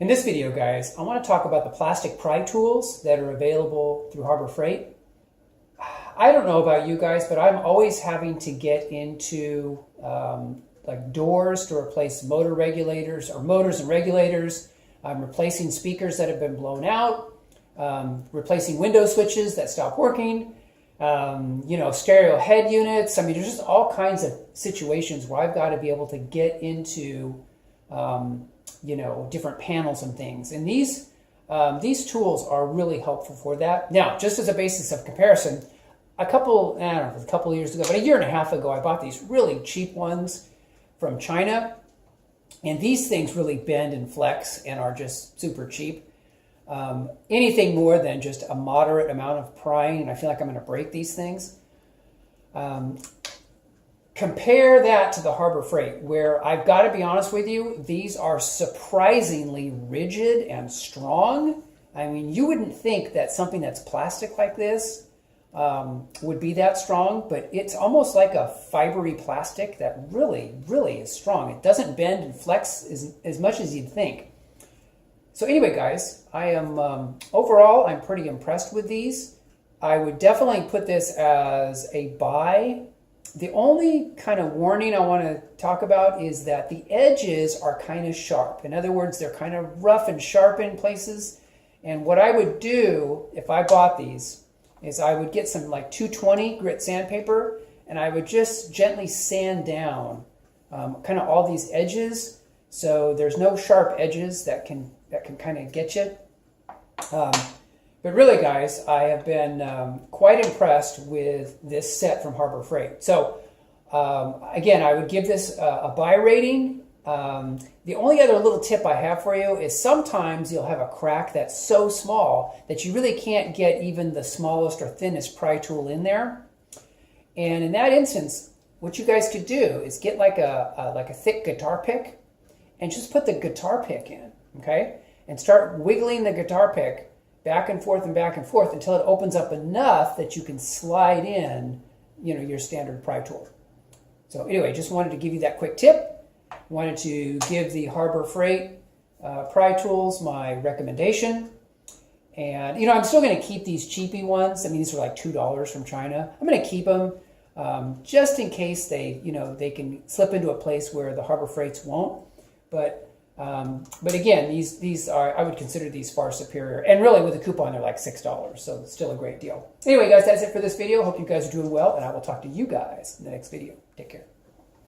In this video, guys, I want to talk about the plastic pry tools that are available through Harbor Freight. I don't know about you guys, but I'm always having to get into like doors to replace motor regulators or motors and regulators. I'm replacing speakers that have been blown out, replacing window switches that stop working, stereo head units. I mean, there's just all kinds of situations where I've got to be able to get into different panels and things. And these tools are really helpful for that. Now, just as a basis of comparison, a couple of years ago, but a year and a half ago, I bought these really cheap ones from China. And these things really bend and flex and are just super cheap. Anything more than just a moderate amount of prying, and I feel like I'm going to break these things. Compare that to the Harbor Freight, where I've got to be honest with you, these are surprisingly rigid and strong. I mean, you wouldn't think that something that's plastic like this would be that strong, but it's almost like a fibery plastic that really, really is strong. It doesn't bend and flex as much as you'd think. So anyway, guys, I am overall, I'm pretty impressed with these. I would definitely put this as a buy. The only kind of warning I want to talk about is that the edges are kind of sharp. In other words, they're kind of rough and sharp in places. And what I would do if I bought these is I would get some like 220 grit sandpaper, and I would just gently sand down kind of all these edges, so there's no sharp edges that can kind of get you. But really, guys, I have been quite impressed with this set from Harbor Freight. So again, I would give this a buy rating. The only other little tip I have for you is sometimes you'll have a crack that's so small that you really can't get even the smallest or thinnest pry tool in there. And in that instance, what you guys could do is get like a thick guitar pick and just put the guitar pick in, okay? And start wiggling the guitar pick back and forth until it opens up enough that you can slide in, your standard pry tool. So anyway, just wanted to give you that quick tip. Wanted to give the Harbor Freight pry tools my recommendation. And, I'm still going to keep these cheapy ones. I mean, these are like $2 from China. I'm going to keep them just in case they can slip into a place where the Harbor Freights won't. But again, these are, I would consider these far superior. And really, with a coupon, they're like $6. So it's still a great deal. Anyway, guys, that's it for this video. Hope you guys are doing well. And I will talk to you guys in the next video. Take care.